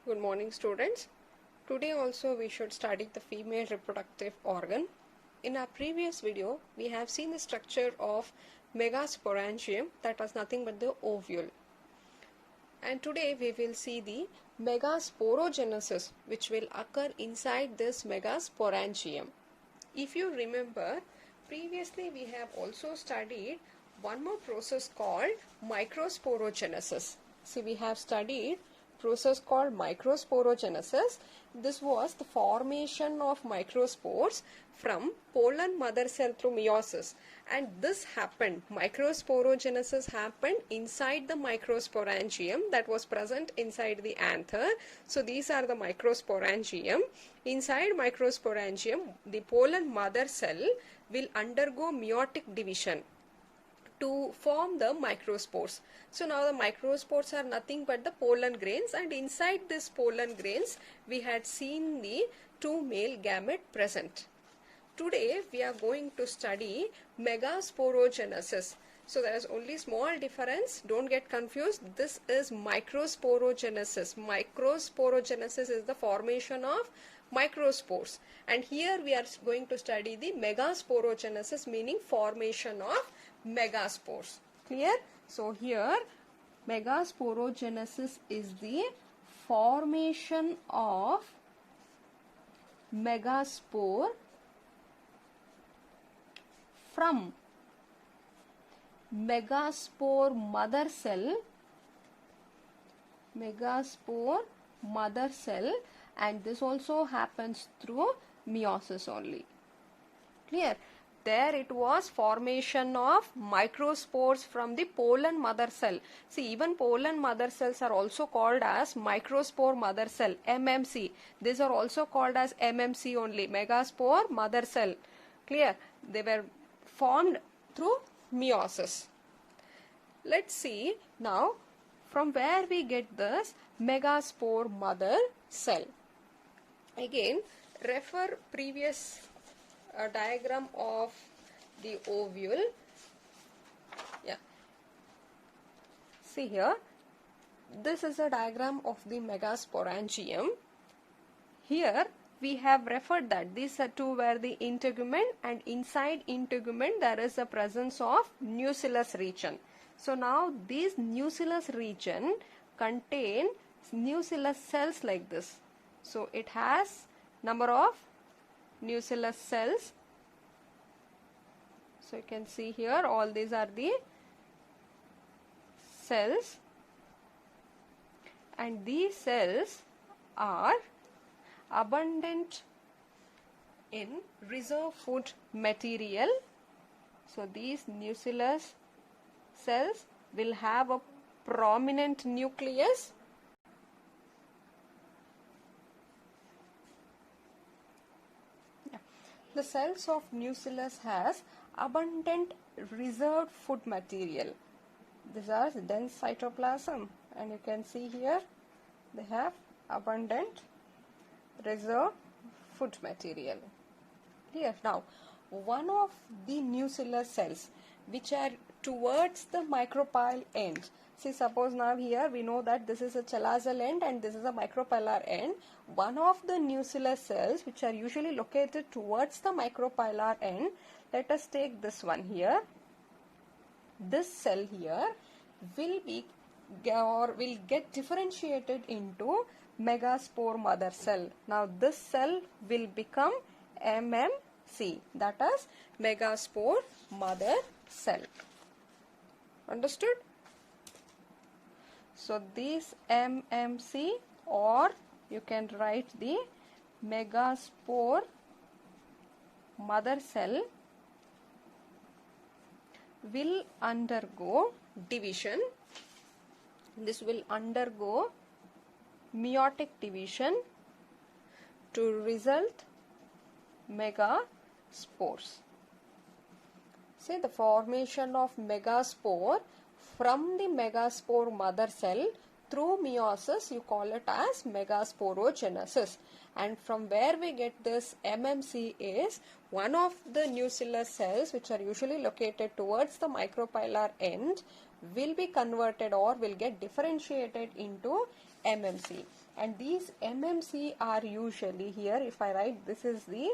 Good morning, students. Today also we should study the female reproductive organ. In our previous video, we have seen the structure of megasporangium, that was nothing but the ovule. And today we will see the megasporogenesis, which will occur inside this megasporangium. If you remember, previously we have also studied one more process called microsporogenesis. See, we have studied process called microsporogenesis. This was the formation of microspores from pollen mother cell through meiosis, and this happened, microsporogenesis happened inside the microsporangium that was present inside the anther. So these are the microsporangium. Inside microsporangium, the pollen mother cell will undergo meiotic division to form the microspores. So now the microspores are nothing but the pollen grains, and inside this pollen grains we had seen the two male gamete present. Today we are going to study megasporogenesis. So there is only small difference, don't get confused. This is microsporogenesis. Microsporogenesis is the formation of microspores, and here we are going to study the megasporogenesis, meaning formation of megaspores. Clear? So here megasporogenesis is the formation of megaspore from megaspore mother cell, and this also happens through meiosis only. Clear? There it was formation of microspores from the pollen mother cell. See, even pollen mother cells are also called as microspore mother cell, MMC. These are also called as MMC only, megaspore mother cell. Clear? They were formed through meiosis. Let's see now from where we get this megaspore mother cell. Again, refer previous diagram of the ovule. Yeah. See here, this is a diagram of the megasporangium. Here we have referred that these two were the integument, and inside integument there is a presence of nucellus region. So now these nucellus region contain nucellus cells like this. So it has number of nucellus cells. So you can see here all these are the cells, and these cells are abundant in reserve food material. So these nucellus cells will have a prominent nucleus. The cells of nucellus has abundant reserved food material. These are dense cytoplasm, and you can see here they have abundant reserved food material. Here now, one of the nucellus cells which are towards the micropyle end. See, suppose now here we know that this is a chalazal end and this is a micropylar end. One of the nucellus cells which are usually located towards the micropylar end, let us take this one here. This cell here will get differentiated into megaspore mother cell. Now this cell will become MMC, that is megaspore mother cell. Understood? So this MMC, or you can write the megaspore mother cell, will undergo division. This will undergo meiotic division to result megaspores. See, the formation of megaspore from the megaspore mother cell through meiosis, you call it as megasporogenesis. And from where we get this MMC is one of the nucellus cells which are usually located towards the micropylar end will be converted or will get differentiated into MMC. And these MMC are usually here, if I write, this is the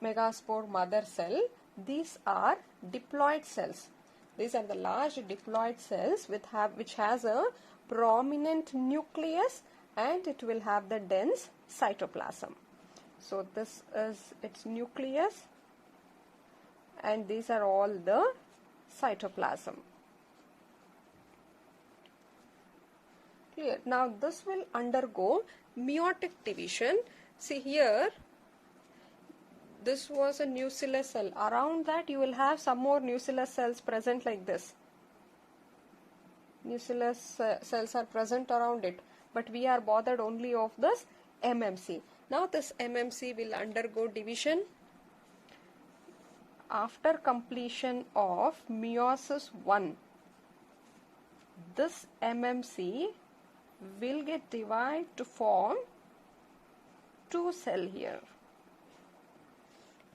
megaspore mother cell. These are diploid cells. These are the large diploid cells which has a prominent nucleus, and it will have the dense cytoplasm. So this is its nucleus, and these are all the cytoplasm. Clear? Now this will undergo meiotic division. See here, this was a nucleus cell. Around that you will have some more nucleus cells present like this. Nucleus cells are present around it, but we are bothered only of this MMC. Now this MMC will undergo division. After completion of meiosis 1, this MMC will get divided to form 2 cell here,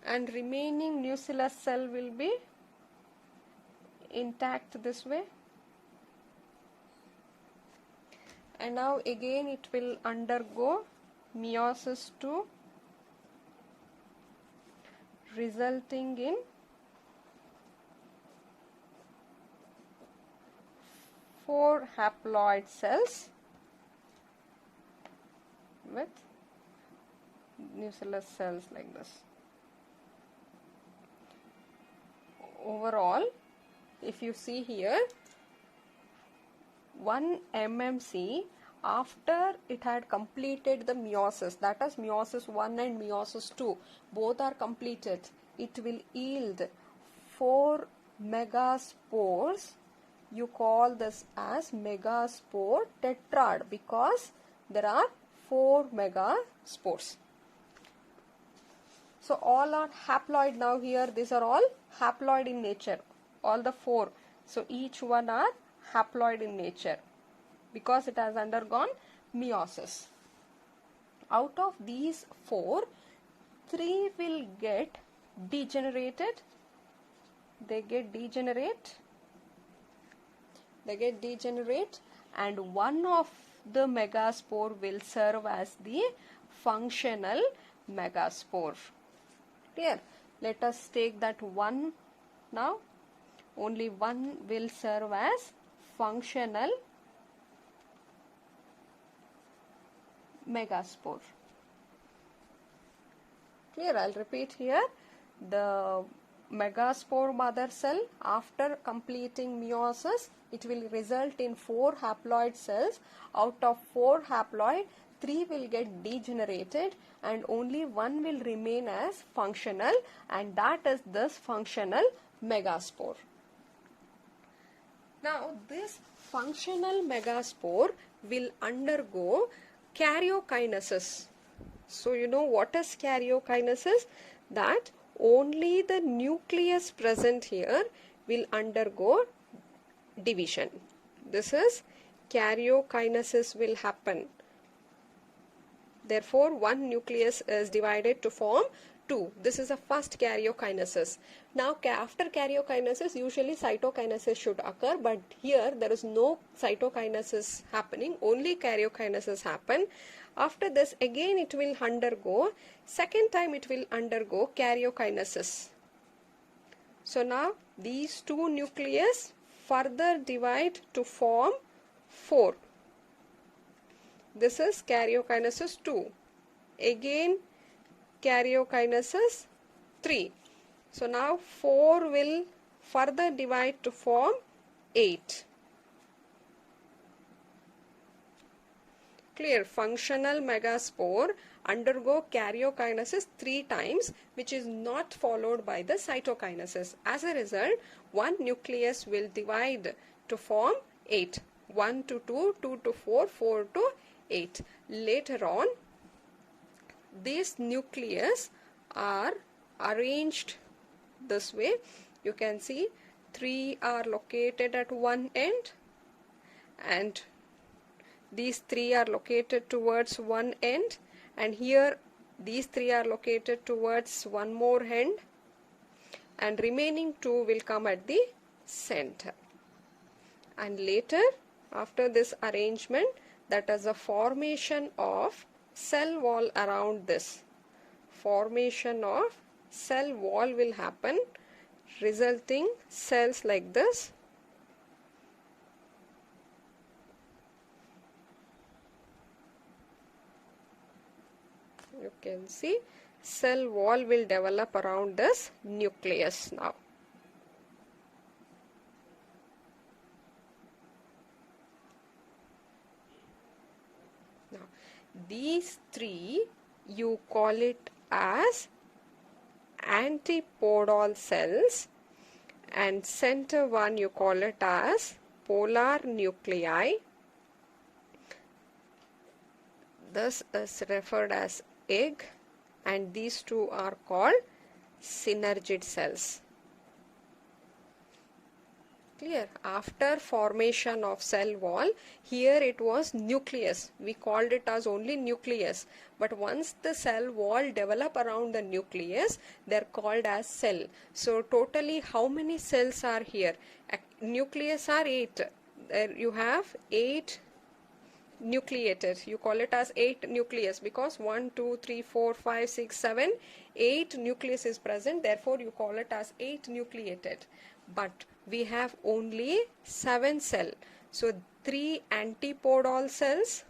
and remaining nucleus cell will be intact this way. And now again it will undergo meiosis 2, resulting in 4 haploid cells with nucleus cells like this. Overall, if you see here, one MMC, after it had completed the meiosis, that is meiosis 1 and meiosis 2, both are completed, it will yield 4 megaspores. You call this as megaspore tetrad because there are 4 megaspores. So all are haploid now here. These are all haploid in nature, all the 4. So each one are haploid in nature because it has undergone meiosis. Out of these 4, 3 will get degenerated. They get degenerate, and one of the megaspore will serve as the functional megaspore. Clear? Let us take that one now. Only one will serve as functional megaspore. Clear? I'll repeat here. The megaspore mother cell, after completing meiosis, it will result in 4 haploid cells. Out of 4 haploid, 3 will get degenerated and only 1 will remain as functional, and that is this functional megaspore. Now this functional megaspore will undergo karyokinesis. So you know what is karyokinesis? That only the nucleus present here will undergo division. This is karyokinesis will happen. Therefore, one nucleus is divided to form 2. This is the first karyokinesis. Now, after karyokinesis, usually cytokinesis should occur, but here there is no cytokinesis happening, only karyokinesis happen. After this, again it will undergo, second time it will undergo karyokinesis. So now these 2 nucleus further divide to form 4. This is karyokinesis 2. Again karyokinesis 3. So now 4 will further divide to form 8. Clear? Functional megaspore undergo karyokinesis 3 times, which is not followed by the cytokinesis. As a result, one nucleus will divide to form 8. 1 to 2, 2 to 4, 4 to 8. Later on, these nucleus are arranged this way. You can see 3 are located at one end, and these 3 are located towards one end, and here these 3 are located towards one more end, and remaining 2 will come at the center. And later, after this arrangement, that is the formation of cell wall around this. Formation of cell wall will happen, resulting cells like this. You can see cell wall will develop around this nucleus now. Now, these three you call it as antipodal cells, and center one you call it as polar nuclei. This is referred as egg, and these two are called synergid cells. Clear? After formation of cell wall, here it was nucleus. We called it as only nucleus. But once the cell wall develop around the nucleus, they are called as cell. So totally how many cells are here? Nucleus are 8. You have 8 nucleated. You call it as 8 nucleus because 1, 2, 3, 4, 5, 6, 7, 8 nucleus is present. Therefore, you call it as 8 nucleated. But we have only 7 cell. So 3 antipodal cells.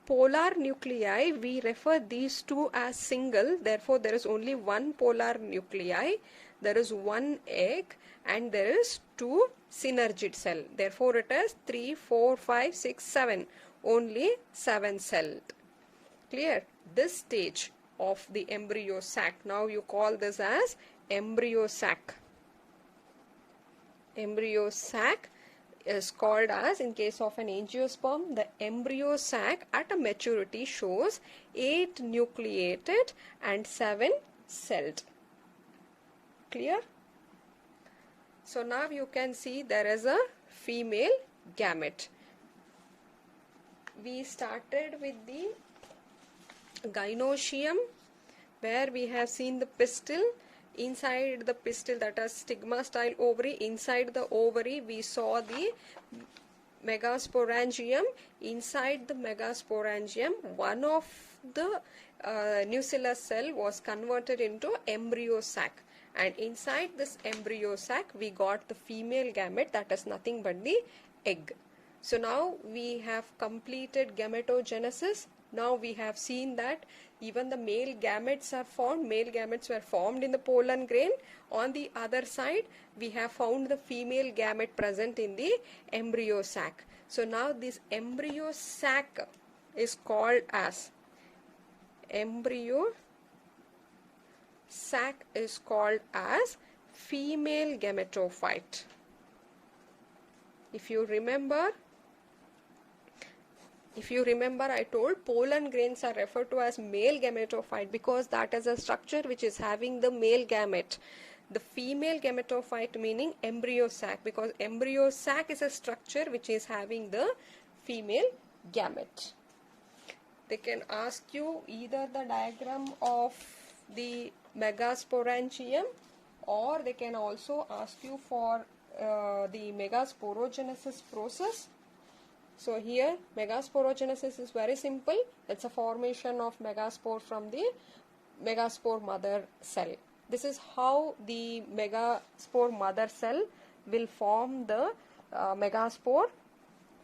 Polar nuclei, we refer these two as single. Therefore, there is only one polar nuclei. There is one egg and there is 2 synergid cell. Therefore, it is 3, 4, 5, 6, 7. Only 7 celled. Clear? This stage of the embryo sac. Now you call this as embryo sac. Embryo sac is called as, in case of an angiosperm, the embryo sac at a maturity shows 8 nucleated and 7 celled. Clear? So now you can see there is a female gamete. We started with the gynoecium, where we have seen the pistil. Inside the pistil, that is stigma style ovary, inside the ovary we saw the megasporangium. Inside the megasporangium, one of the nucellus cell was converted into embryo sac, and inside this embryo sac we got the female gamete, that is nothing but the egg. So now we have completed gametogenesis. Now we have seen that even the male gametes are formed. Male gametes were formed in the pollen grain. On the other side, we have found the female gamete present in the embryo sac. So now this embryo sac is called as female gametophyte. If you remember, I told pollen grains are referred to as male gametophyte because that is a structure which is having the male gamete. The female gametophyte meaning embryo sac, because embryo sac is a structure which is having the female gamete. They can ask you either the diagram of the megasporangium, or they can also ask you for the megasporogenesis process. So here megasporogenesis is very simple. It's a formation of megaspore from the megaspore mother cell. This is how the megaspore mother cell will form the megaspore.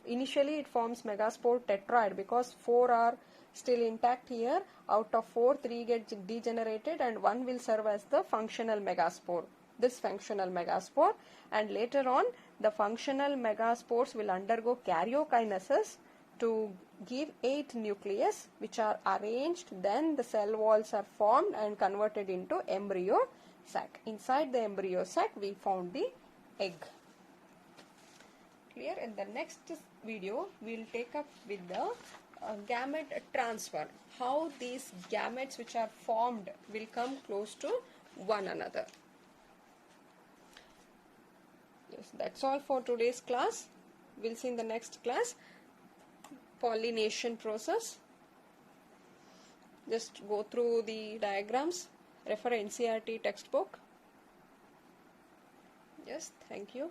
Initially it forms megaspore tetrad because 4 are still intact here. Out of 4, 3 get degenerated and 1 will serve as the functional megaspore. This functional megaspore, and later on the functional megaspores will undergo karyokinesis to give 8 nucleus which are arranged. Then the cell walls are formed and converted into embryo sac. Inside the embryo sac we found the egg. Clear? In the next video we will take up with the gamete transfer. How these gametes which are formed will come close to one another. Yes, that's all for today's class. We'll see in the next class pollination process. Just go through the diagrams, refer NCERT textbook. Yes, thank you.